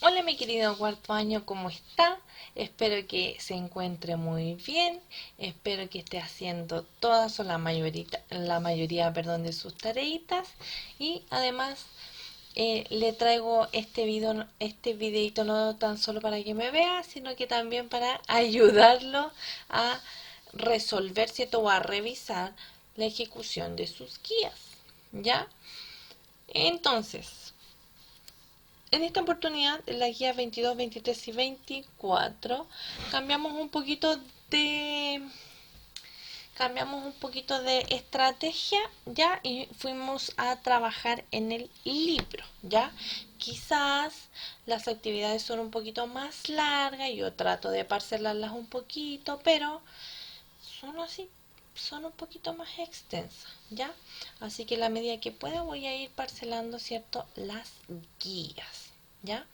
Hola mi querido cuarto año, ¿cómo está? Espero que se encuentre muy bien, espero que esté haciendo todas o la mayoría, perdón, de sus tareitas y además le traigo este videito no tan solo para que me vea, sino que también para ayudarlo a resolver, ¿cierto? O a revisar la ejecución de sus guías, ¿ya? Entonces, en esta oportunidad, en la guía 22, 23 y 24, cambiamos un poquito de cambiamos un poquito de estrategia, ya, y fuimos a trabajar en el libro, ya. Quizás las actividades son un poquito más largas, yo trato de parcelarlas un poquito, pero son así, son un poquito más extensas, ¿ya? Así que a la medida que pueda voy a ir parcelando, ¿cierto? Las guías, ¿ya?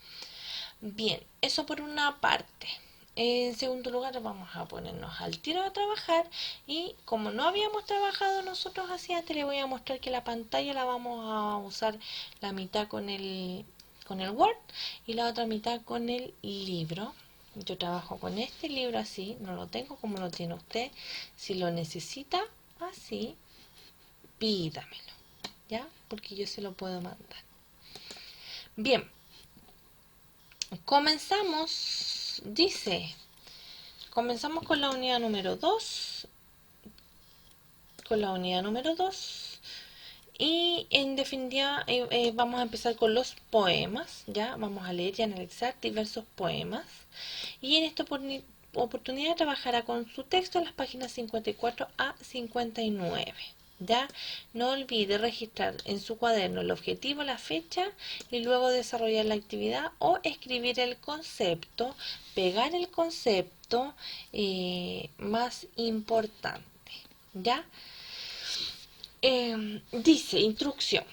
Bien, eso por una parte. En segundo lugar, vamos a ponernos al tiro a trabajar y como no habíamos trabajado nosotros así antes, le voy a mostrar que la pantalla la vamos a usar la mitad con el Word y la otra mitad con el libro. Yo trabajo con este libro así, no lo tengo como lo tiene usted. Si lo necesita así, pídamelo, ¿ya? Porque yo se lo puedo mandar. Bien, comenzamos con la unidad número 2, y en definitiva vamos a empezar con los poemas, ya vamos a leer y analizar diversos poemas y en esta oportunidad trabajará con su texto en las páginas 54 a 59. Ya no olvide registrar en su cuaderno el objetivo, la fecha y luego desarrollar la actividad o escribir el concepto, pegar el concepto más importante. ¿Ya? Dice, instrucción.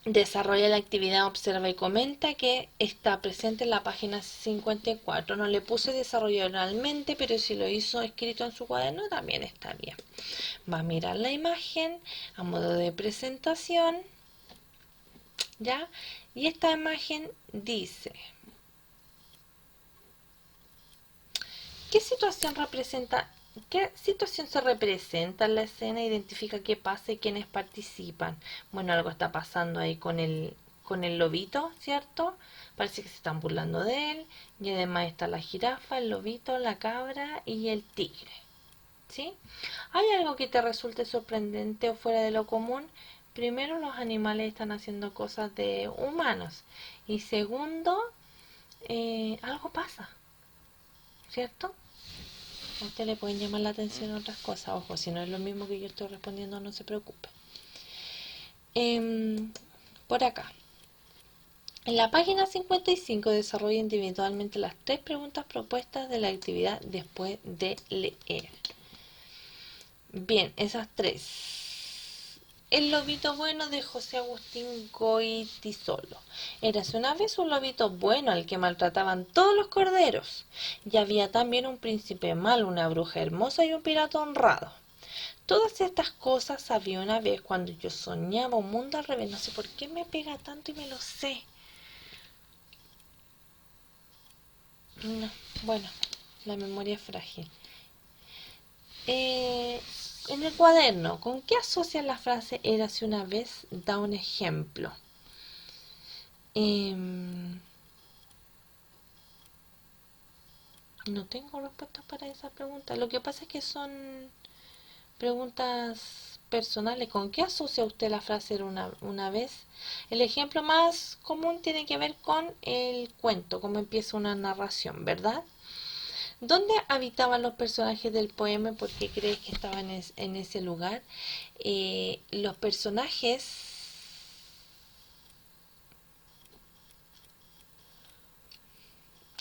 Desarrolla la actividad, observa y comenta que está presente en la página 54. No le puse desarrollo oralmente, pero si lo hizo escrito en su cuaderno también está bien. Va a mirar la imagen a modo de presentación, ¿ya? Y esta imagen dice, ¿qué situación representa? ¿Qué situación se representa en la escena? Identifica qué pasa y quiénes participan. Bueno, algo está pasando ahí con el lobito, ¿cierto? Parece que se están burlando de él. Y además está la jirafa, el lobito, la cabra y el tigre. ¿Sí? ¿Hay algo que te resulte sorprendente o fuera de lo común? Primero, los animales están haciendo cosas de humanos. Y segundo, algo pasa, ¿cierto? A usted le pueden llamar la atención otras cosas. Ojo, si no es lo mismo que yo estoy respondiendo, no se preocupe. Por acá. En la página 55 desarrolla individualmente las 3 preguntas propuestas de la actividad después de leer. Bien, esas 3. El lobito bueno de José Agustín Goitisolo. Érase una vez un lobito bueno al que maltrataban todos los corderos. Y había también un príncipe malo, una bruja hermosa y un pirata honrado. Todas estas cosas había una vez cuando yo soñaba un mundo al revés. No sé por qué me pega tanto y me lo sé. No, bueno, la memoria es frágil. En el cuaderno, ¿con qué asocian la frase érase una vez? Da un ejemplo. Em, no tengo respuesta para esa pregunta. Lo que pasa es que son preguntas personales. ¿Con qué asocia usted la frase era una vez? El ejemplo más común tiene que ver con el cuento, cómo empieza una narración, ¿verdad? ¿Dónde habitaban los personajes del poema? ¿Por qué crees que estaban en ese lugar? Los personajes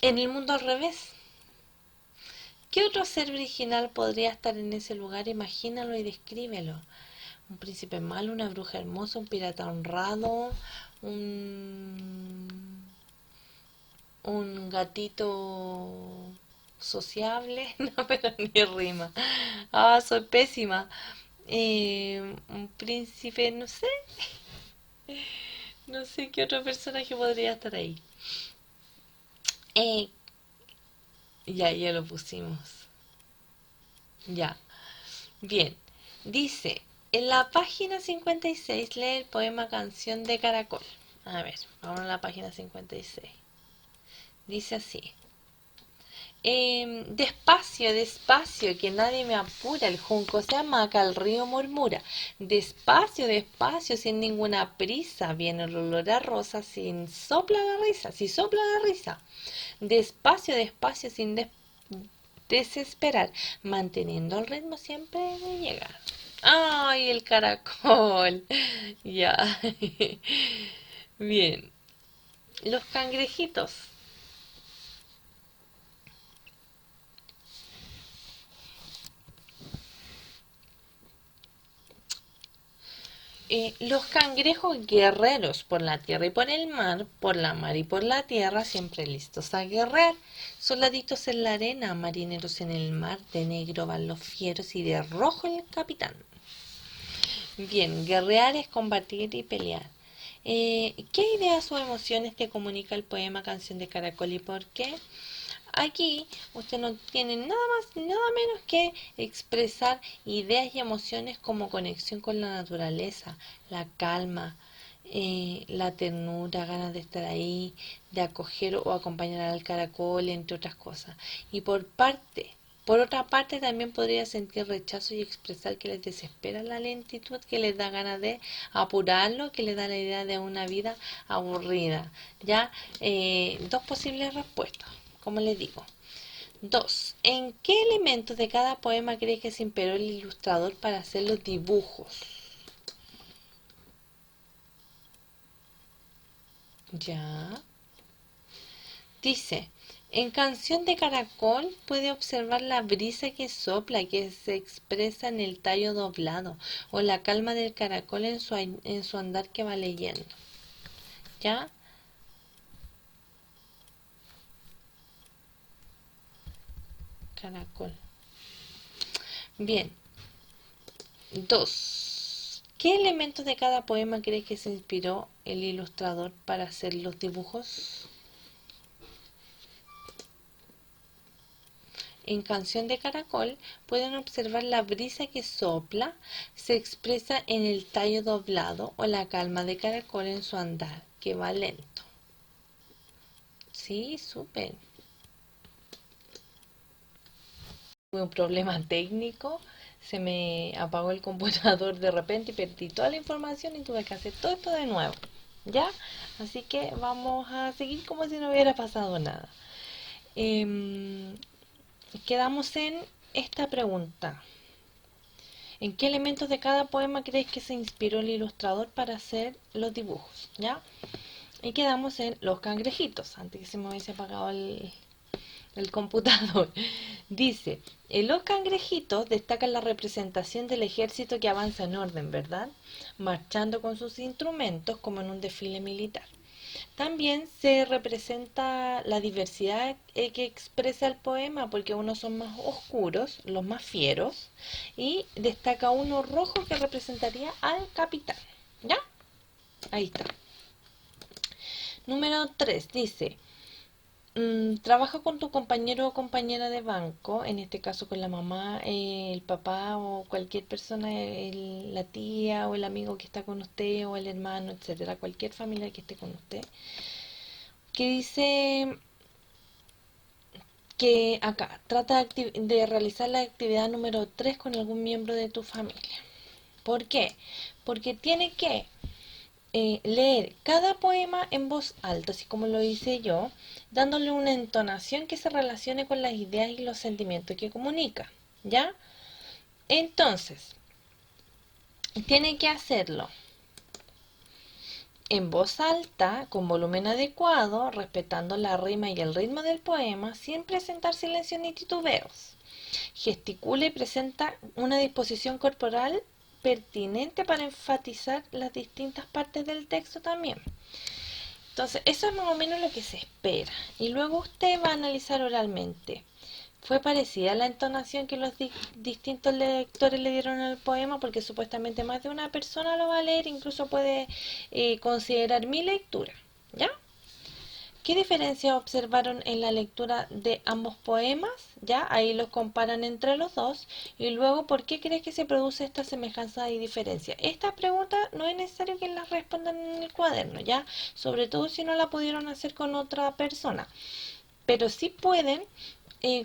en el mundo al revés. ¿Qué otro ser original podría estar en ese lugar? Imagínalo y descríbelo. Un príncipe malo, una bruja hermosa, un pirata honrado, un, un gatito sociable. No, pero ni rima. Ah, soy pésima. Un príncipe, no sé. No sé qué otro personaje podría estar ahí. Eh, ya lo pusimos. Ya. Bien. Dice, en la página 56 lee el poema Canción de Caracol. A ver, vamos a la página 56. Dice así. Despacio, despacio, que nadie me apura, el junco se amaca, el río murmura. Despacio, despacio, sin ninguna prisa, viene el olor a rosa, sin sopla la risa, si sopla la risa. Despacio, despacio, sin desesperar, manteniendo el ritmo siempre de llegar. ¡Ay, el caracol! Ya. Bien. Los cangrejitos. Los cangrejos guerreros por la tierra y por la mar y por la tierra, siempre listos a guerrear. Soldaditos en la arena, marineros en el mar, de negro van los fieros y de rojo el capitán. Bien, guerrear es combatir y pelear. ¿Qué ideas o emociones te comunica el poema Canción de Caracol y por qué? Aquí usted no tiene nada más, nada menos que expresar ideas y emociones como conexión con la naturaleza, la calma, la ternura, ganas de estar ahí, de acoger o acompañar al caracol, entre otras cosas. Y por otra parte, también podría sentir rechazo y expresar que les desespera la lentitud, que les da ganas de apurarlo, que les da la idea de una vida aburrida. Ya, dos posibles respuestas, como les digo. 2. ¿En qué elementos de cada poema cree que se inspiró el ilustrador para hacer los dibujos? Ya. Dice, en Canción de Caracol puede observar la brisa que sopla, que se expresa en el tallo doblado, o la calma del caracol en su andar que va leyendo. ¿Ya? Caracol. Bien. 2. ¿Qué elementos de cada poema cree que se inspiró el ilustrador para hacer los dibujos? En Canción de Caracol pueden observar la brisa que sopla, se expresa en el tallo doblado o la calma de caracol en su andar, que va lento. Sí, súper. Tuve un problema técnico, se me apagó el computador de repente y perdí toda la información y tuve que hacer todo esto de nuevo. ¿Ya? Así que vamos a seguir como si no hubiera pasado nada. Em, Quedamos en esta pregunta. ¿En qué elementos de cada poema crees que se inspiró el ilustrador para hacer los dibujos? ¿Ya? Y quedamos en los cangrejitos, antes que se me hubiese apagado el computador. Dice, en los cangrejitos destacan la representación del ejército que avanza en orden, ¿verdad? Marchando con sus instrumentos como en un desfile militar. También se representa la diversidad que expresa el poema, porque unos son más oscuros, los más fieros, y destaca uno rojo que representaría al capitán. ¿Ya? Ahí está. Número 3 dice, trabaja con tu compañero o compañera de banco, en este caso con la mamá, el papá o cualquier persona, la tía o el amigo que está con usted o el hermano, etcétera, cualquier familia que esté con usted, que dice que acá trata de realizar la actividad número 3 con algún miembro de tu familia. ¿Por qué? Porque tiene que leer cada poema en voz alta, así como lo hice yo, dándole una entonación que se relacione con las ideas y los sentimientos que comunica. ¿Ya? Entonces, tiene que hacerlo en voz alta, con volumen adecuado, respetando la rima y el ritmo del poema, sin presentar silencio ni titubeos. Gesticula y presenta una disposición corporal pertinente para enfatizar las distintas partes del texto también. Entonces, eso es más o menos lo que se espera. Y luego usted va a analizar oralmente. Fue parecida la entonación que los distintos lectores le dieron al poema, porque supuestamente más de una persona lo va a leer, incluso puede considerar mi lectura, ¿ya? ¿Qué diferencia observaron en la lectura de ambos poemas? Ya, ahí los comparan entre los dos. Y luego, ¿por qué crees que se produce esta semejanza y diferencia? Estas preguntas no es necesario que las respondan en el cuaderno, ¿ya? Sobre todo si no la pudieron hacer con otra persona. Pero sí pueden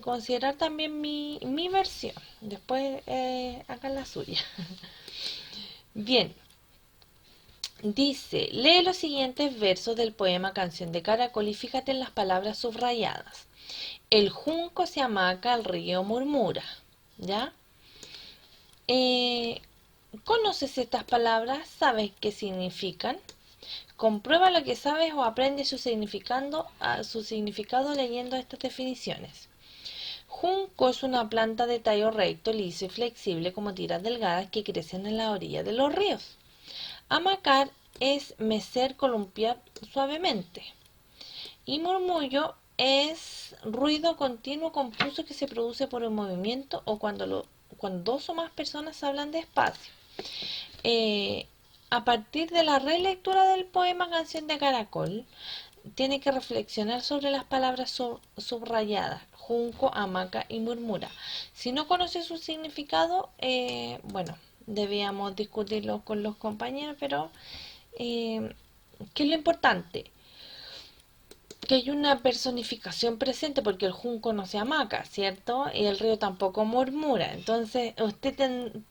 considerar también mi versión. Después hagan la suya. Bien, dice, lee los siguientes versos del poema Canción de Caracol y fíjate en las palabras subrayadas. El junco se hamaca, el río murmura. ¿Ya? Eh, ¿Conoces estas palabras? ¿Sabes qué significan? Comprueba lo que sabes o aprende su significado leyendo estas definiciones. Junco es una planta de tallo recto, liso y flexible como tiras delgadas que crecen en la orilla de los ríos. Amacar es mecer, columpiar suavemente. Y murmullo es ruido continuo confuso que se produce por un movimiento o cuando dos o más personas hablan despacio. A partir de la relectura del poema Canción de Caracol, tiene que reflexionar sobre las palabras subrayadas, junco, hamaca y murmura. Si no conoce su significado, bueno, debíamos discutirlo con los compañeros, pero ¿qué es lo importante? Que hay una personificación presente porque el junco no se hamaca, ¿cierto? Y el río tampoco murmura. Entonces, usted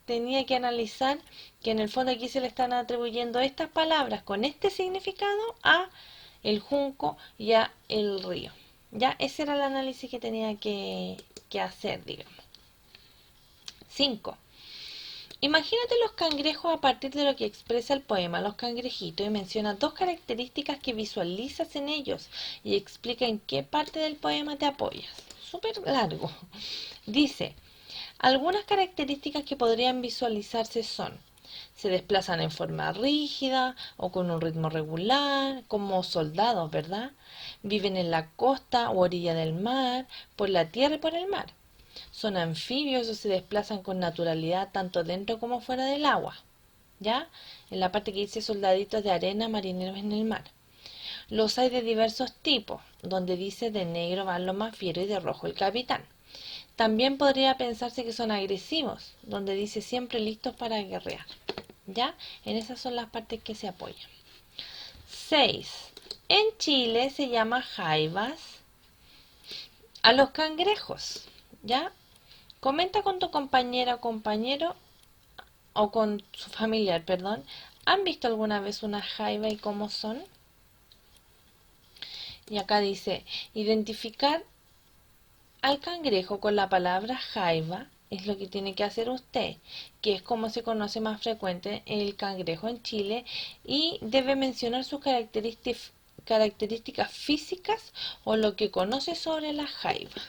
tenía que analizar que en el fondo aquí se le están atribuyendo estas palabras con este significado a el junco y a el río. Ya, ese era el análisis que tenía que hacer, digamos. 5. Imagínate los cangrejos a partir de lo que expresa el poema Los Cangrejitos y menciona dos características que visualizas en ellos y explica en qué parte del poema te apoyas. Súper largo. Dice, algunas características que podrían visualizarse son: se desplazan en forma rígida o con un ritmo regular, como soldados, ¿verdad? Viven en la costa o orilla del mar, por la tierra y por el mar. Son anfibios o se desplazan con naturalidad tanto dentro como fuera del agua. ¿Ya? En la parte que dice soldaditos de arena, marineros en el mar. Los hay de diversos tipos, donde dice de negro van los más fieros y de rojo el capitán. También podría pensarse que son agresivos, donde dice siempre listos para guerrear. ¿Ya? En esas son las partes que se apoyan. 6. En Chile se llama jaivas a los cangrejos. ¿Ya? Comenta con tu compañera o compañero o con su familiar, perdón. ¿Han visto alguna vez una jaiba y cómo son? Y acá dice, identificar al cangrejo con la palabra jaiba es lo que tiene que hacer usted, que es como se conoce más frecuente el cangrejo en Chile, y debe mencionar sus características físicas o lo que conoce sobre la jaiba.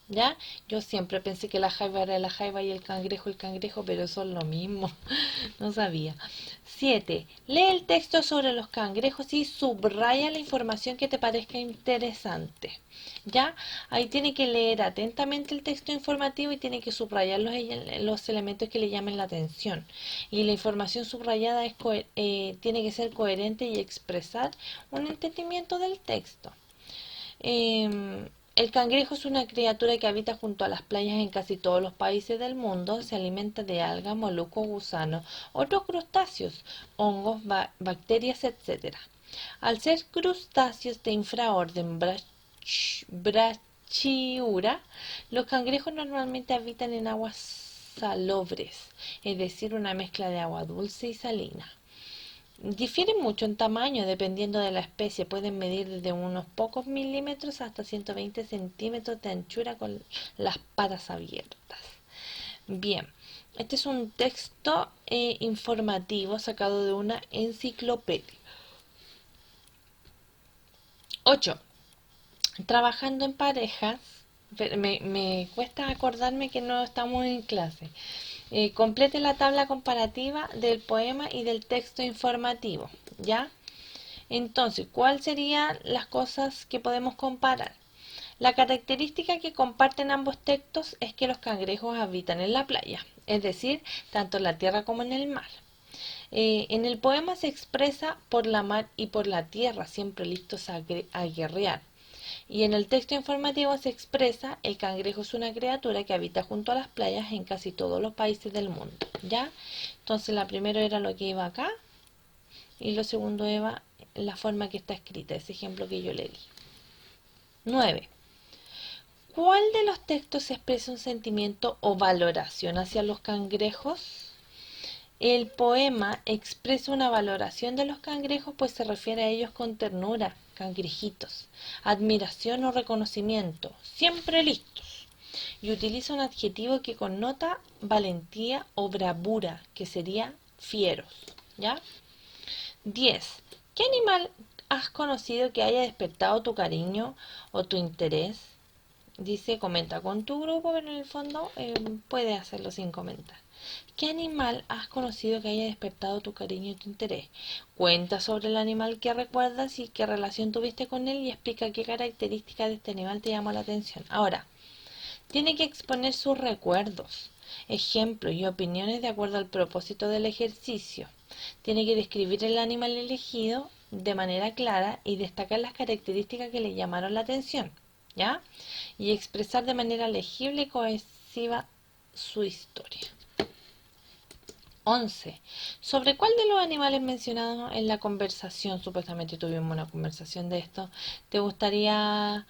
¿Ya? Yo siempre pensé que la jaiba era la jaiba y el cangrejo, pero son lo mismo. No sabía. 7. Lee el texto sobre los cangrejos y subraya la información que te parezca interesante. ¿Ya? Ahí tiene que leer atentamente el texto informativo y tiene que subrayar los elementos que le llamen la atención. Y la información subrayada tiene que ser coherente y expresar un entendimiento del texto. El cangrejo es una criatura que habita junto a las playas en casi todos los países del mundo. Se alimenta de algas, moluscos, gusanos, otros crustáceos, hongos, bacterias, etc. Al ser crustáceos de infraorden Brachyura, los cangrejos normalmente habitan en aguas salobres, es decir, una mezcla de agua dulce y salina. Difieren mucho en tamaño dependiendo de la especie. Pueden medir desde unos pocos milímetros hasta 120 centímetros de anchura con las patas abiertas. Bien, este es un texto informativo sacado de una enciclopedia. 8. Trabajando en parejas. Me cuesta acordarme que no estamos en clase. Complete la tabla comparativa del poema y del texto informativo, ¿ya? Entonces, ¿cuáles serían las cosas que podemos comparar? La característica que comparten ambos textos es que los cangrejos habitan en la playa, es decir, tanto en la tierra como en el mar. En el poema se expresa por la mar y por la tierra, siempre listos a guerrear. Y en el texto informativo se expresa: el cangrejo es una criatura que habita junto a las playas en casi todos los países del mundo. ¿Ya? Entonces la primera era lo que iba acá y lo segundo iba la forma que está escrita, ese ejemplo que yo le di. 9. ¿Cuál de los textos expresa un sentimiento o valoración hacia los cangrejos? El poema expresa una valoración de los cangrejos, pues se refiere a ellos con ternura, cangrejitos, admiración o reconocimiento, siempre listos. Y utiliza un adjetivo que connota valentía o bravura, que sería fieros. ¿Ya? 10. ¿Qué animal has conocido que haya despertado tu cariño o tu interés? Dice, comenta con tu grupo, pero en el fondo puede hacerlo sin comentar. ¿Qué animal has conocido que haya despertado tu cariño y tu interés? Cuenta sobre el animal que recuerdas y qué relación tuviste con él y explica qué característica de este animal te llamó la atención. Ahora, tiene que exponer sus recuerdos, ejemplos y opiniones de acuerdo al propósito del ejercicio. Tiene que describir el animal elegido de manera clara y destacar las características que le llamaron la atención, ¿ya? Y expresar de manera legible y cohesiva su historia. 11. ¿Sobre cuál de los animales mencionados en la conversación, supuestamente tuvimos una conversación de esto, te gustaría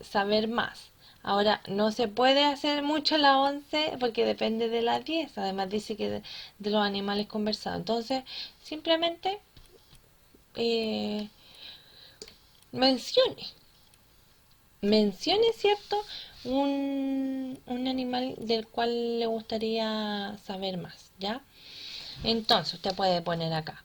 saber más? Ahora, no se puede hacer mucho la 11 porque depende de la 10. Además dice que de los animales conversados. Entonces, simplemente eh, mencione. Mencione, ¿cierto? Un animal del cual le gustaría saber más, ¿ya? Entonces, usted puede poner acá.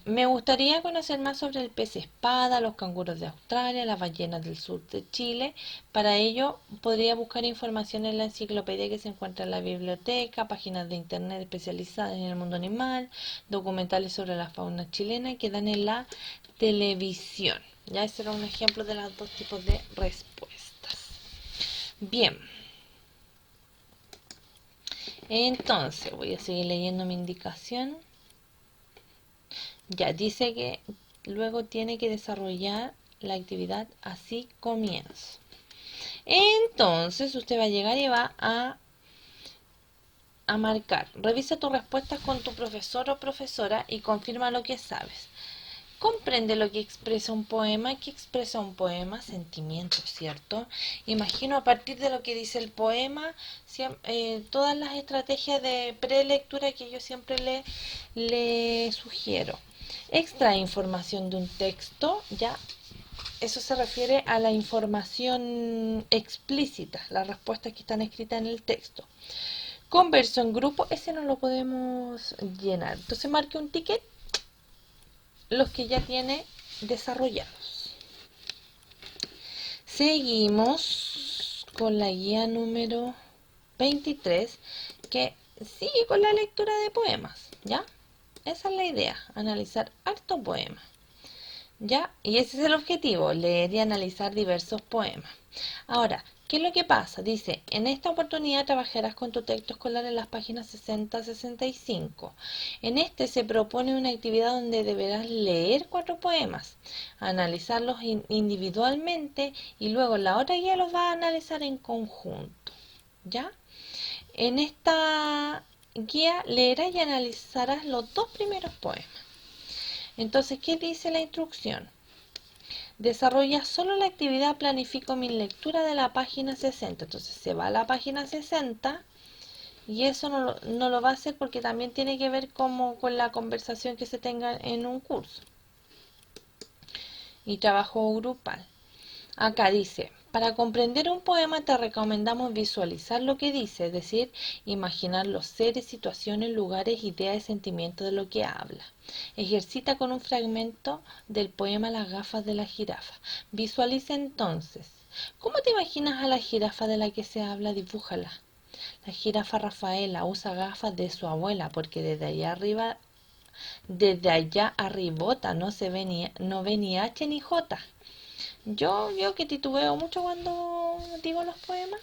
Me gustaría conocer más sobre el pez espada, los canguros de Australia, las ballenas del sur de Chile. Para ello, podría buscar información en la enciclopedia que se encuentra en la biblioteca, páginas de internet especializadas en el mundo animal, documentales sobre la fauna chilena que dan en la televisión. Ya ese era un ejemplo de los dos tipos de respuestas. Bien. Entonces, voy a seguir leyendo mi indicación. Ya dice que luego tiene que desarrollar la actividad así comienzo. Entonces usted va a llegar y va a marcar. Revisa tus respuestas con tu profesor o profesora y confirma lo que sabes. Comprende lo que expresa un poema. ¿Qué expresa un poema? Sentimientos, ¿cierto? Imagino a partir de lo que dice el poema, todas las estrategias de prelectura que yo siempre le sugiero. Extrae información de un texto, ya. Eso se refiere a la información explícita, las respuestas que están escritas en el texto. Converso en grupo, ese no lo podemos llenar. Entonces marque un ticket los que ya tiene desarrollados. Seguimos con la guía número 23, que sigue con la lectura de poemas, ¿ya? Esa es la idea, analizar harto poema, ¿ya? Y ese es el objetivo, leer y analizar diversos poemas. Ahora, ¿qué es lo que pasa? Dice, en esta oportunidad trabajarás con tu texto escolar en las páginas 60 a 65. En este se propone una actividad donde deberás leer 4 poemas, analizarlos individualmente y luego en la otra guía los vas a analizar en conjunto, ¿ya? En esta guía leerás y analizarás los 2 primeros poemas. Entonces, ¿qué dice la instrucción? Desarrolla solo la actividad planifico mi lectura de la página 60. Entonces se va a la página 60 y eso no lo va a hacer porque también tiene que ver con la conversación que se tenga en un curso. Y trabajo grupal. Acá dice, para comprender un poema te recomendamos visualizar lo que dice, es decir, imaginar los seres, situaciones, lugares, ideas y sentimientos de lo que habla. Ejercita con un fragmento del poema Las gafas de la jirafa. Visualiza entonces. ¿Cómo te imaginas a la jirafa de la que se habla? Dibújala. La jirafa Rafaela usa gafas de su abuela porque desde allá arribota no ve ni H ni J. Yo que titubeo mucho cuando digo los poemas.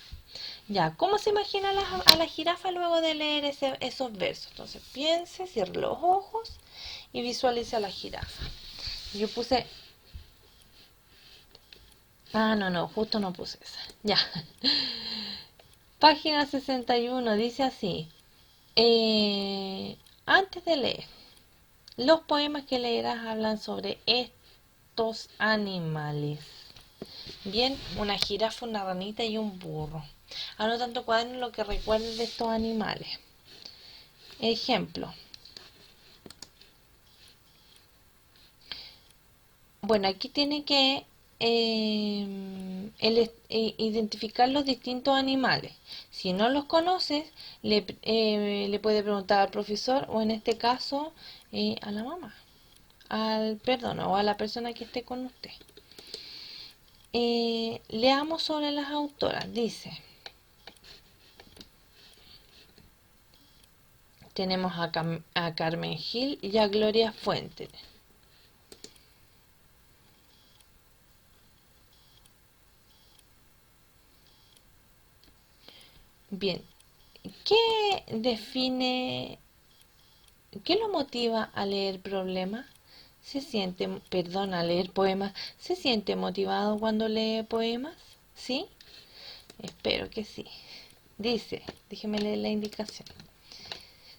Ya, ¿cómo se imagina a la jirafa luego de leer esos versos? Entonces piense, cierre los ojos y visualice a la jirafa. Yo puse... Ah, no, justo no puse esa. Ya. Página 61 dice así. Antes de leer, los poemas que leerás hablan sobre estos animales. Bien, una jirafa, una ranita y un burro. Anota en tu cuaderno lo que recuerdes de estos animales. Ejemplo. Bueno, aquí tiene que identificar los distintos animales. Si no los conoces, le puede preguntar al profesor o en este caso a la mamá, perdón, o a la persona que esté con usted. Leamos sobre las autoras. Dice, tenemos a Carmen Gil y a Gloria Fuentes. Bien, ¿qué define, qué lo motiva a leer problemas? A leer poemas? ¿Se siente motivado cuando lee poemas? ¿Sí? Espero que sí. Dice, déjeme leer la indicación.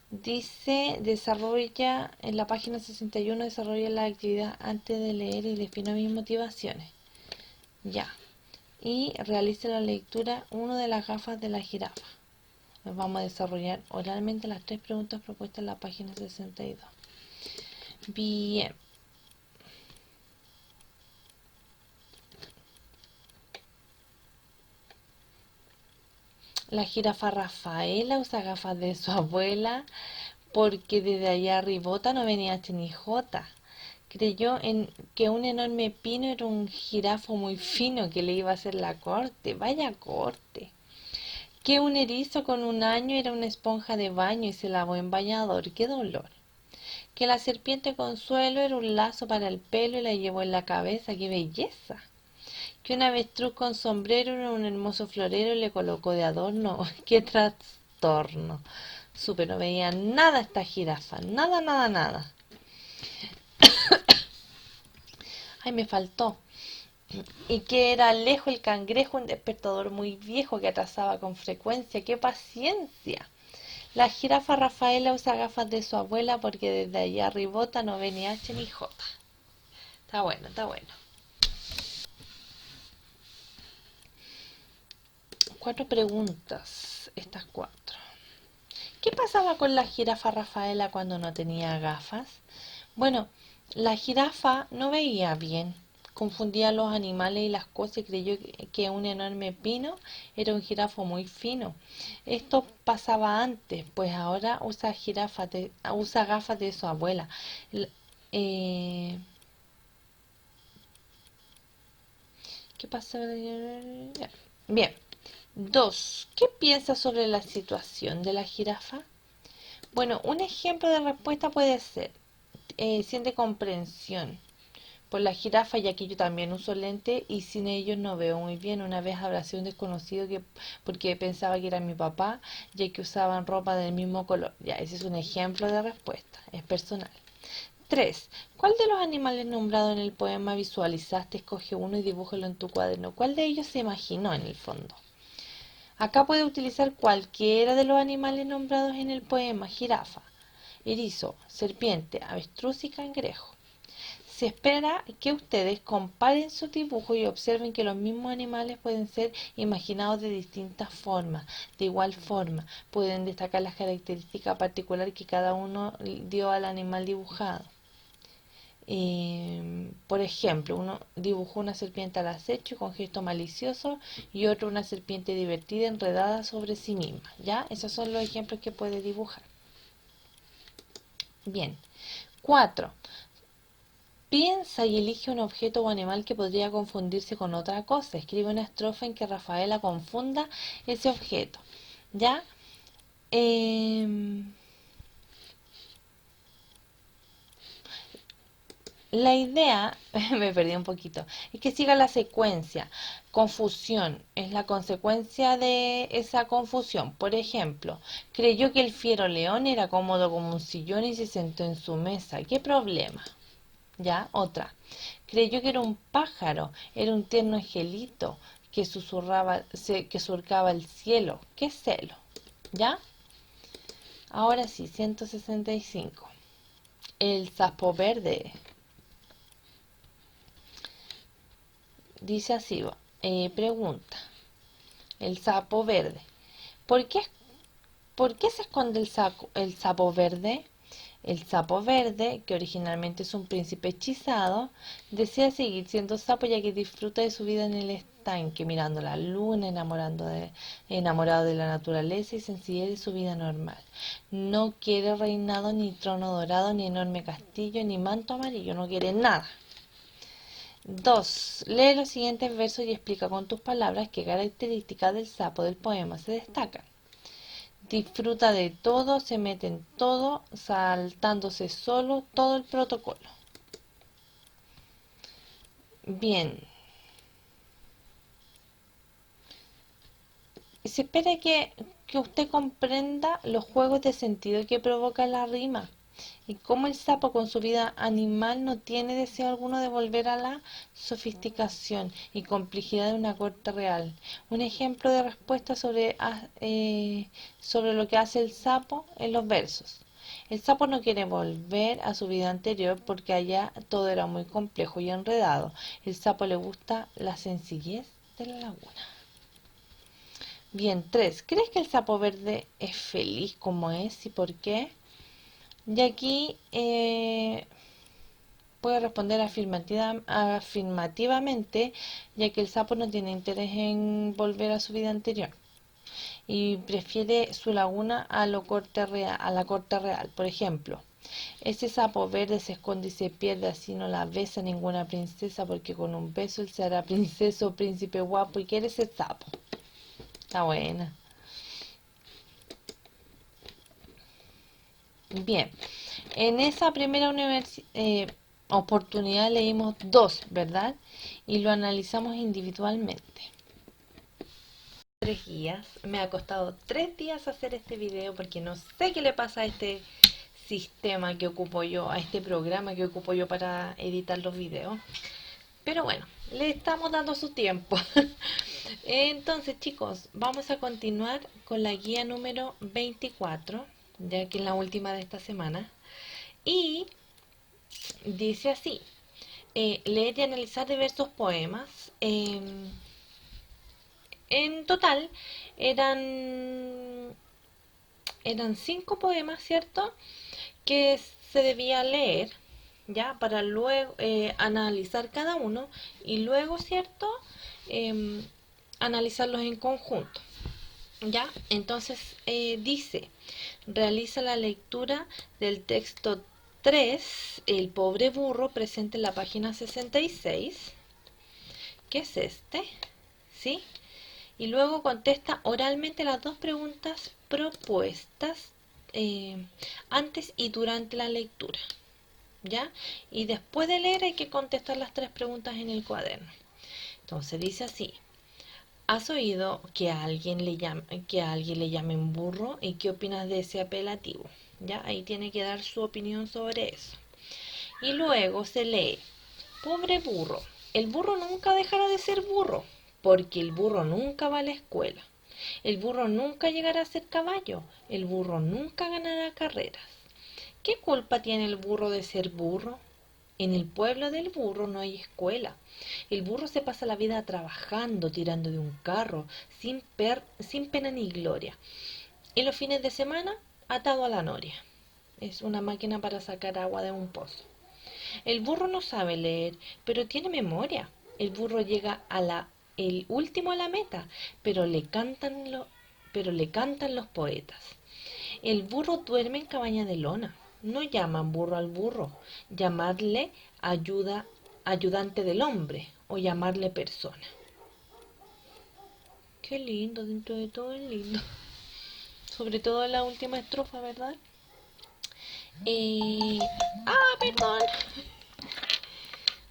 Dice, desarrolla, en la página 61, desarrolla la actividad antes de leer y define mis motivaciones. Ya. Y realice la lectura 1 de las gafas de la jirafa. Nos vamos a desarrollar oralmente las 3 preguntas propuestas en la página 62. Bien. La jirafa Rafaela usa gafas de su abuela porque desde allá arribota no venía H ni J. Creyó en que un enorme pino era un jirafo muy fino que le iba a hacer la corte. Vaya corte. Que un erizo con un año era una esponja de baño y se lavó en bañador. ¡Qué dolor! Que la serpiente Consuelo era un lazo para el pelo y la llevó en la cabeza. ¡Qué belleza! Que un avestruz con sombrero era un hermoso florero y le colocó de adorno. ¡Qué trastorno! Supe, no veía nada esta jirafa. Nada, nada, nada. Ay, me faltó. Y que era lejos el cangrejo, un despertador muy viejo que atrasaba con frecuencia. ¡Qué paciencia! La jirafa Rafaela usa gafas de su abuela porque desde allá arribota no ve ni H ni J. Está bueno, está bueno. 4 preguntas, estas 4. ¿Qué pasaba con la jirafa Rafaela cuando no tenía gafas? Bueno, la jirafa no veía bien. Confundía los animales y las cosas y creyó que un enorme pino era un jirafo muy fino. Esto pasaba antes, pues ahora usa gafas de su abuela. Eh, ¿Qué pasa? Bien. 2. ¿Qué piensas sobre la situación de la jirafa? Bueno, un ejemplo de respuesta puede ser, siente comprensión por la jirafa, ya que yo también uso lente y sin ellos no veo muy bien. Una vez abracé a un desconocido porque pensaba que era mi papá, ya que usaban ropa del mismo color. Ya, ese es un ejemplo de respuesta, es personal. 3. ¿Cuál de los animales nombrados en el poema visualizaste? Escoge uno y dibújalo en tu cuaderno. ¿Cuál de ellos se imaginó en el fondo? Acá puede utilizar cualquiera de los animales nombrados en el poema: jirafa, erizo, serpiente, avestruz y cangrejo. Se espera que ustedes comparen su dibujo y observen que los mismos animales pueden ser imaginados de distintas formas. De igual forma, pueden destacar las características particulares que cada uno dio al animal dibujado. Por ejemplo, uno dibujó una serpiente al acecho con gesto malicioso y otro una serpiente divertida enredada sobre sí misma. ¿Ya? Esos son los ejemplos que puede dibujar. Bien. 4. Piensa y elige un objeto o animal que podría confundirse con otra cosa. Escribe una estrofa en que Rafaela confunda ese objeto. ¿Ya? la idea, me perdí un poquito, es que siga la secuencia. Confusión es la consecuencia de esa confusión. Por ejemplo, creyó que el fiero león era cómodo como un sillón y se sentó en su mesa. ¿Qué problema? ¿Ya? Otra. Creyó que era un pájaro, era un tierno angelito que susurraba, que surcaba el cielo. ¡Qué celo! ¿Ya? Ahora sí, 165. El sapo verde. Dice así, pregunta. El sapo verde. ¿Por qué, por qué se esconde el sapo verde? El sapo verde, que originalmente es un príncipe hechizado, desea seguir siendo sapo ya que disfruta de su vida en el estanque, mirando la luna, enamorado de la naturaleza y sencillez de su vida normal. No quiere reinado, ni trono dorado, ni enorme castillo, ni manto amarillo, no quiere nada. 2. Lee los siguientes versos y explica con tus palabras qué características del sapo del poema se destacan. Disfruta de todo, se mete en todo, saltándose solo todo el protocolo. Bien. Se espera que usted comprenda los juegos de sentido que provoca la rima y cómo el sapo con su vida animal no tiene deseo alguno de volver a la sofisticación y complejidad de una corte real. Un ejemplo de respuesta sobre lo que hace el sapo en los versos. El sapo no quiere volver a su vida anterior porque allá todo era muy complejo y enredado. El sapo le gusta la sencillez de la laguna. Bien, 3. ¿Crees que el sapo verde es feliz como es y por qué? Y aquí puede responder afirmativamente, ya que el sapo no tiene interés en volver a su vida anterior y prefiere su laguna a la corte real. Por ejemplo, ese sapo verde se esconde y se pierde, así no la besa ninguna princesa, porque con un beso él se hará princesa o príncipe guapo y quiere ser sapo. Está buena. Bien, en esa primera oportunidad leímos 2, ¿verdad? Y lo analizamos individualmente. 3 días. Me ha costado 3 días hacer este video porque no sé qué le pasa a este sistema que ocupo yo, a este programa que ocupo yo para editar los videos. Pero bueno, le estamos dando su tiempo. Entonces, chicos, vamos a continuar con la guía número 24, ya que es la última de esta semana. Y dice así, leer y analizar diversos poemas. En total eran 5 poemas, ¿cierto? Que se debía leer, ¿ya? Para luego analizar cada uno y luego, ¿cierto? Analizarlos en conjunto, ¿ya? Entonces dice, realiza la lectura del texto 3, El pobre burro, presente en la página 66, que es este, ¿sí? Y luego contesta oralmente las 2 preguntas propuestas antes y durante la lectura, ¿ya? Y después de leer hay que contestar las 3 preguntas en el cuaderno. Entonces dice así, ¿has oído que a alguien le llamen burro? ¿Y qué opinas de ese apelativo? ¿Ya? Ahí tiene que dar su opinión sobre eso. Y luego se lee, pobre burro, el burro nunca dejará de ser burro, porque el burro nunca va a la escuela. El burro nunca llegará a ser caballo, el burro nunca ganará carreras. ¿Qué culpa tiene el burro de ser burro? En el pueblo del burro no hay escuela. El burro se pasa la vida trabajando, tirando de un carro, sin pena ni gloria. Y los fines de semana, atado a la noria. Es una máquina para sacar agua de un pozo. El burro no sabe leer, pero tiene memoria. El burro llega el último a la meta, pero le cantan los poetas. El burro duerme en cabaña de lona. No llaman burro al burro, llamarle ayudante del hombre o llamarle persona. Qué lindo, dentro de todo es lindo. Sobre todo la última estrofa, ¿verdad? Perdón.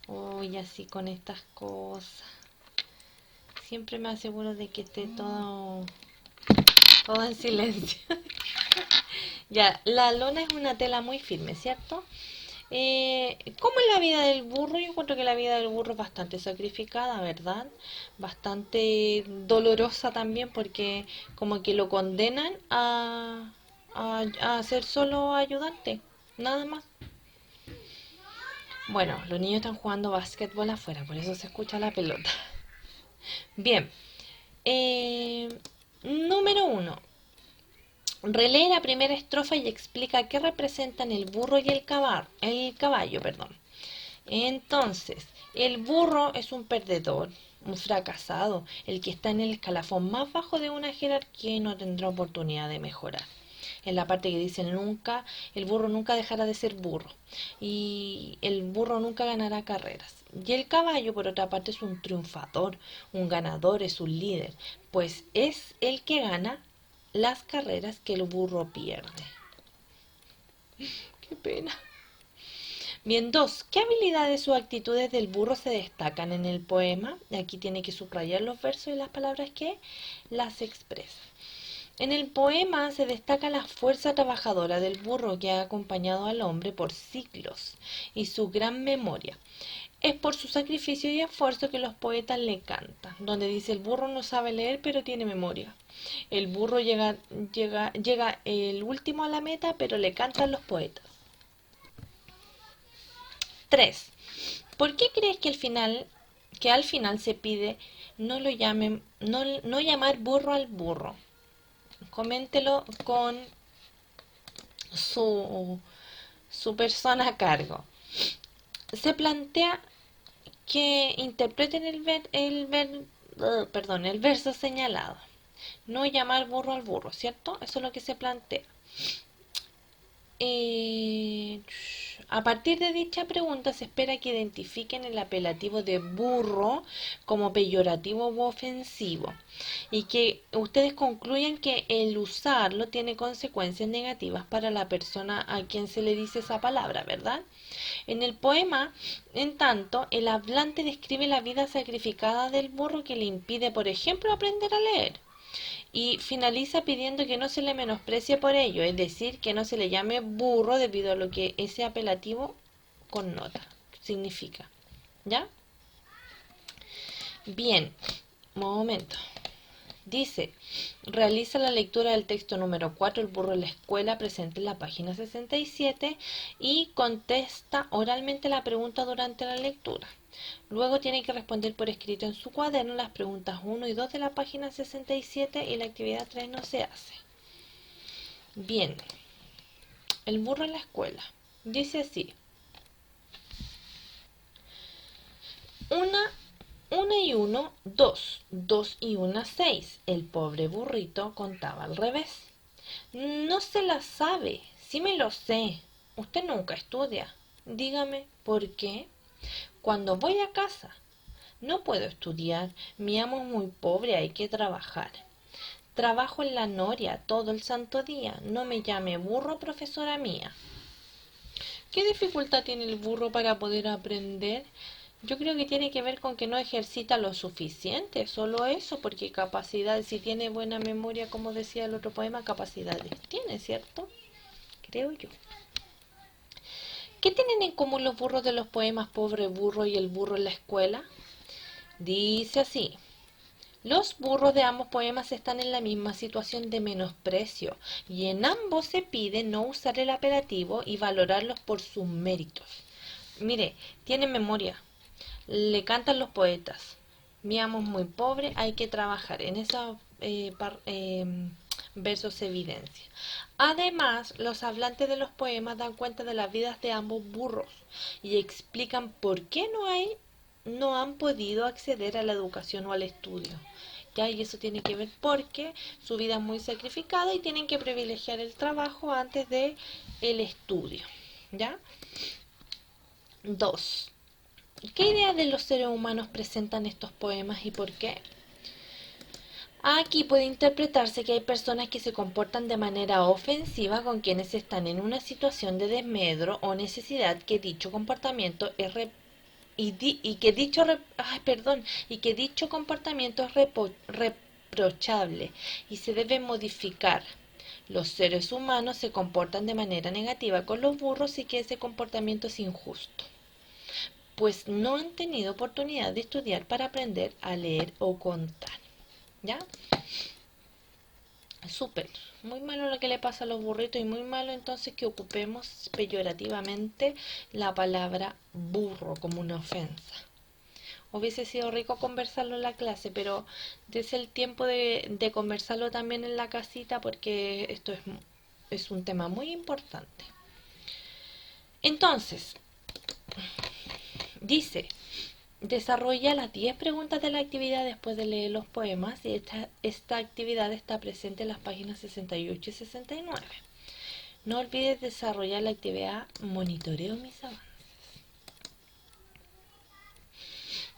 Uy, así con estas cosas. Siempre me aseguro de que esté todo en silencio. Ya, la lona es una tela muy firme, ¿cierto? ¿Cómo es la vida del burro? Yo encuentro que la vida del burro es bastante sacrificada, ¿verdad? Bastante dolorosa también porque como que lo condenan a ser solo ayudante, nada más. Bueno, los niños están jugando básquetbol afuera, por eso se escucha la pelota. Bien, eh, número uno. Relee la primera estrofa y explica qué representan el burro y el caballo, perdón. Entonces, el burro es un perdedor, un fracasado, el que está en el escalafón más bajo de una jerarquía y no tendrá oportunidad de mejorar. En la parte que dice nunca, el burro nunca dejará de ser burro y el burro nunca ganará carreras. Y el caballo, por otra parte, es un triunfador, un ganador, es un líder, pues es el que gana las carreras que el burro pierde. Qué pena. Bien, dos. ¿Qué habilidades o actitudes del burro se destacan en el poema? Aquí tiene que subrayar los versos y las palabras que las expresan. En el poema se destaca la fuerza trabajadora del burro que ha acompañado al hombre por siglos y su gran memoria. Es por su sacrificio y esfuerzo que los poetas le cantan, donde dice el burro no sabe leer pero tiene memoria. El burro llega el último a la meta pero le cantan los poetas. 3. ¿Por qué crees que al final se pide no llamar burro al burro? Coméntelo con su, su persona a cargo. Se plantea que interpreten el verso señalado. No llamar burro al burro, ¿cierto? Eso es lo que se plantea. Eh, a partir de dicha pregunta se espera que identifiquen el apelativo de burro como peyorativo u ofensivo y que ustedes concluyan que el usarlo tiene consecuencias negativas para la persona a quien se le dice esa palabra, ¿verdad? En el poema, en tanto, el hablante describe la vida sacrificada del burro que le impide, por ejemplo, aprender a leer y finaliza pidiendo que no se le menosprecie por ello, es decir, que no se le llame burro debido a lo que ese apelativo connota, significa. ¿Ya? Bien, momento. Dice, realiza la lectura del texto número 4, el burro en la escuela, presente en la página 67, y contesta oralmente la pregunta durante la lectura. Luego tiene que responder por escrito en su cuaderno las preguntas 1 y 2 de la página 67 y la actividad 3 no se hace. Bien, el burro en la escuela. Dice así. Una y uno, dos. Dos y una, seis. El pobre burrito contaba al revés. No se la sabe. Sí me lo sé. Usted nunca estudia. Dígame, ¿por qué? Cuando voy a casa, no puedo estudiar. Mi amo es muy pobre, hay que trabajar. Trabajo en la noria todo el santo día. No me llame burro, profesora mía. ¿Qué dificultad tiene el burro para poder aprender? Yo creo que tiene que ver con que no ejercita lo suficiente, solo eso, porque capacidad, si tiene buena memoria, como decía el otro poema, capacidades tiene, ¿cierto? Creo yo. ¿Qué tienen en común los burros de los poemas Pobre burro y El burro en la escuela? Dice así. Los burros de ambos poemas están en la misma situación de menosprecio y en ambos se pide no usar el apelativo y valorarlos por sus méritos. Mire, tiene memoria, le cantan los poetas. Mi amo es muy pobre, hay que trabajar. En esos versos se evidencia. Además, los hablantes de los poemas dan cuenta de las vidas de ambos burros y explican por qué no han podido acceder a la educación o al estudio. ¿Ya? Y eso tiene que ver porque su vida es muy sacrificada y tienen que privilegiar el trabajo antes de el estudio. ¿Ya? 2. ¿Qué ideas de los seres humanos presentan estos poemas y por qué? Aquí puede interpretarse que hay personas que se comportan de manera ofensiva con quienes están en una situación de desmedro o necesidad que dicho comportamiento es y que dicho y que dicho comportamiento es reprochable y se debe modificar. Los seres humanos se comportan de manera negativa con los burros y que ese comportamiento es injusto, pues no han tenido oportunidad de estudiar para aprender a leer o contar. ¿Ya? Súper. Muy malo lo que le pasa a los burritos y muy malo entonces que ocupemos peyorativamente la palabra burro como una ofensa. Hubiese sido rico conversarlo en la clase, pero desde el tiempo de conversarlo también en la casita porque esto es un tema muy importante. Entonces, dice, desarrolla las 10 preguntas de la actividad después de leer los poemas y esta actividad está presente en las páginas 68 y 69. No olvides desarrollar la actividad Monitoreo mis avances.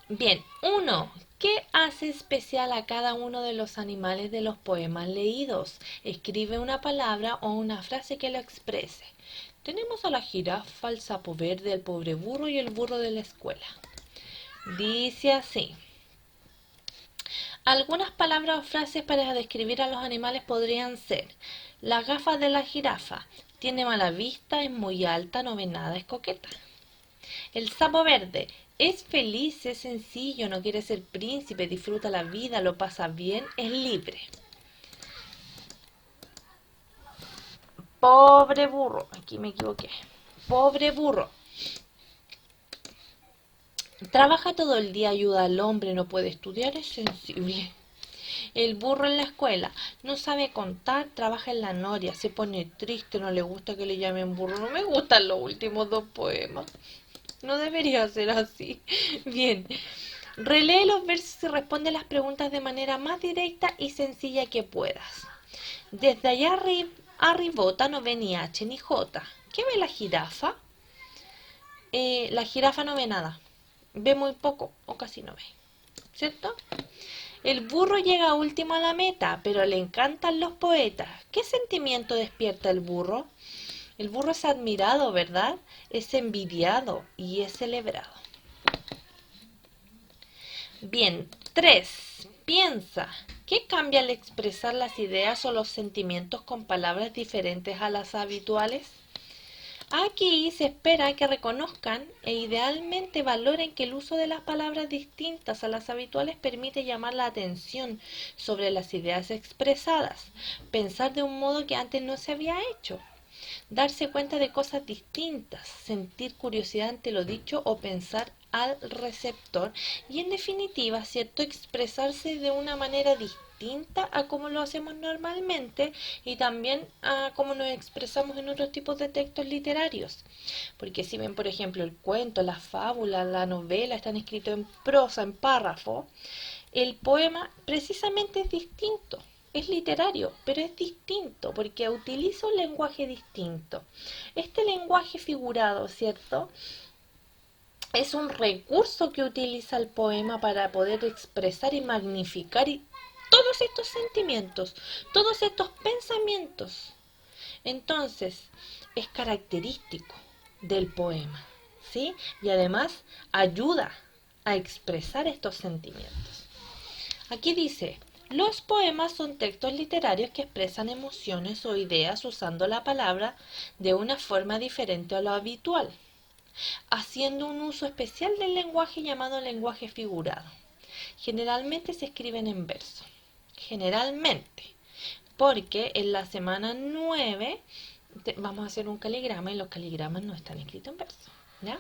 Bien, 1. ¿Qué hace especial a cada uno de los animales de los poemas leídos? Escribe una palabra o una frase que lo exprese. Tenemos a la jirafa, el sapo verde, el pobre burro y el burro de la escuela. Dice así. Algunas palabras o frases para describir a los animales podrían ser: las gafas de la jirafa, tiene mala vista, es muy alta, no ve nada, es coqueta. El sapo verde, es feliz, es sencillo, no quiere ser príncipe, disfruta la vida, lo pasa bien, es libre. Pobre burro, aquí me equivoqué. Pobre burro. Trabaja todo el día, ayuda al hombre, no puede estudiar, es sensible. El burro en la escuela, no sabe contar, trabaja en la noria, se pone triste, no le gusta que le llamen burro. No me gustan los últimos 2 poemas. No debería ser así. Bien. Relee los versos y responde las preguntas de manera más directa y sencilla que puedas. Desde allá arribota no ve ni H ni J. ¿Qué ve la jirafa? La jirafa no ve nada. Ve muy poco o casi no ve. ¿Cierto? El burro llega último a la meta, pero le encantan los poetas. ¿Qué sentimiento despierta el burro? El burro es admirado, ¿verdad? Es envidiado y es celebrado. Bien, 3. Piensa. ¿Qué cambia al expresar las ideas o los sentimientos con palabras diferentes a las habituales? Aquí se espera que reconozcan e idealmente valoren que el uso de las palabras distintas a las habituales permite llamar la atención sobre las ideas expresadas, pensar de un modo que antes no se había hecho, darse cuenta de cosas distintas, sentir curiosidad ante lo dicho o pensar al receptor y en definitiva, ¿cierto?, expresarse de una manera distinta a como lo hacemos normalmente y también a como nos expresamos en otros tipos de textos literarios. Porque si ven, por ejemplo, el cuento, la fábula, la novela están escritos en prosa, en párrafo, el poema precisamente es distinto. Es literario, pero es distinto porque utiliza un lenguaje distinto. Este lenguaje figurado, ¿cierto?, es un recurso que utiliza el poema para poder expresar y magnificar todos estos sentimientos, todos estos pensamientos. Entonces, es característico del poema, ¿sí? Y además ayuda a expresar estos sentimientos. Aquí dice, los poemas son textos literarios que expresan emociones o ideas usando la palabra de una forma diferente a lo habitual, haciendo un uso especial del lenguaje llamado lenguaje figurado. Generalmente se escriben en verso. Generalmente. Porque en la semana 9 vamos a hacer un caligrama y los caligramas no están escritos en verso. ¿Ya?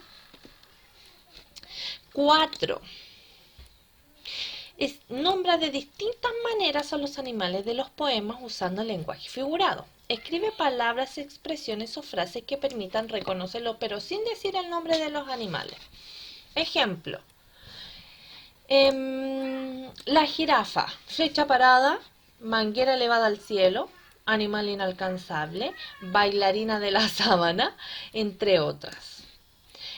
4. Nombra de distintas maneras a los animales de los poemas usando el lenguaje figurado. Escribe palabras, expresiones o frases que permitan reconocerlo, pero sin decir el nombre de los animales. Ejemplo. La jirafa, flecha parada, manguera elevada al cielo, animal inalcanzable, bailarina de la sábana, entre otras.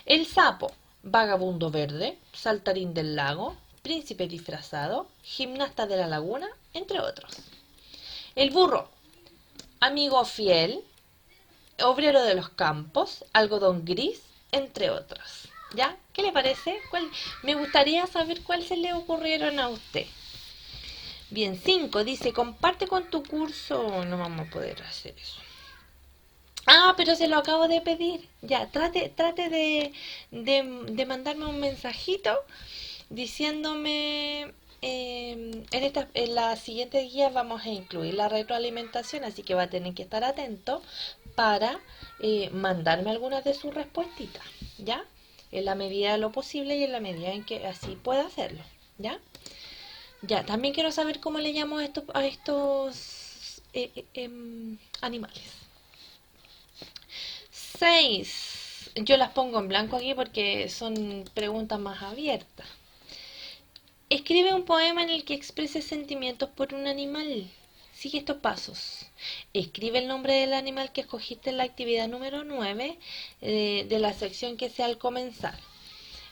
El sapo, vagabundo verde, saltarín del lago, príncipe disfrazado, gimnasta de la laguna, entre otros. El burro, amigo fiel, obrero de los campos, algodón gris, entre otros. ¿Ya? ¿Qué le parece? Me gustaría saber cuál se le ocurrieron a usted. Bien, 5 dice, comparte con tu curso. No vamos a poder hacer eso. Ah, pero se lo acabo de pedir. Ya, trate de mandarme un mensajito diciéndome, en la siguiente guía vamos a incluir la retroalimentación, así que va a tener que estar atento para mandarme algunas de sus respuestitas, ¿ya? En la medida de lo posible y en la medida en que así pueda hacerlo, ¿ya? Ya, también quiero saber cómo le llamo a estos animales. 6. Yo las pongo en blanco aquí porque son preguntas más abiertas. Escribe un poema en el que expreses sentimientos por un animal. Sigue estos pasos. Escribe el nombre del animal que escogiste en la actividad número 9 de la sección que sea al comenzar.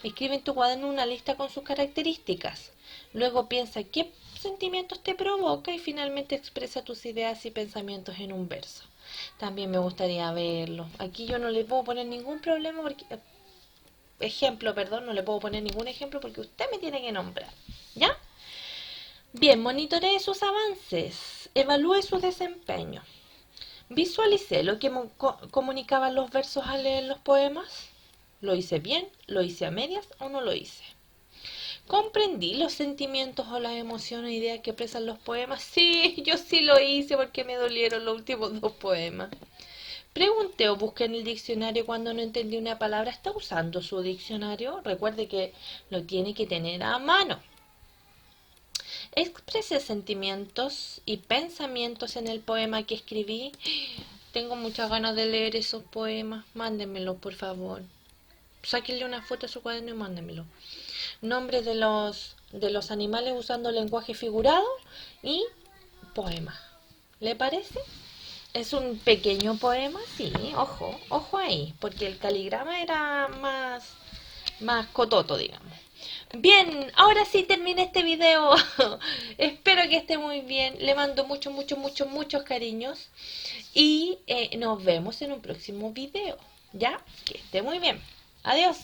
Escribe en tu cuaderno una lista con sus características. Luego piensa qué sentimientos te provoca y finalmente expresa tus ideas y pensamientos en un verso. También me gustaría verlo. Aquí yo no le puedo poner ningún problema porque ejemplo, perdón, no le puedo poner ningún ejemplo porque usted me tiene que nombrar. ¿Ya? Bien, monitoree sus avances, evalúe su desempeño. Visualicé lo que comunicaban los versos al leer los poemas. ¿Lo hice bien? ¿Lo hice a medias o no lo hice? ¿Comprendí los sentimientos o las emociones e ideas que expresan los poemas? Sí, yo sí lo hice porque me dolieron los últimos 2 poemas. Pregunté o busqué en el diccionario cuando no entendí una palabra. ¿Está usando su diccionario? Recuerde que lo tiene que tener a mano. Expresé sentimientos y pensamientos en el poema que escribí. Tengo muchas ganas de leer esos poemas. Mándenmelo, por favor. Sáquenle una foto a su cuaderno y mándenmelo. Nombres de los animales usando lenguaje figurado y poema. ¿Le parece? Es un pequeño poema, sí, ojo ahí, porque el caligrama era más cototo, digamos. Bien, ahora sí terminé este video. Espero que esté muy bien. Le mando muchos cariños. Y nos vemos en un próximo video. ¿Ya? Que esté muy bien. Adiós.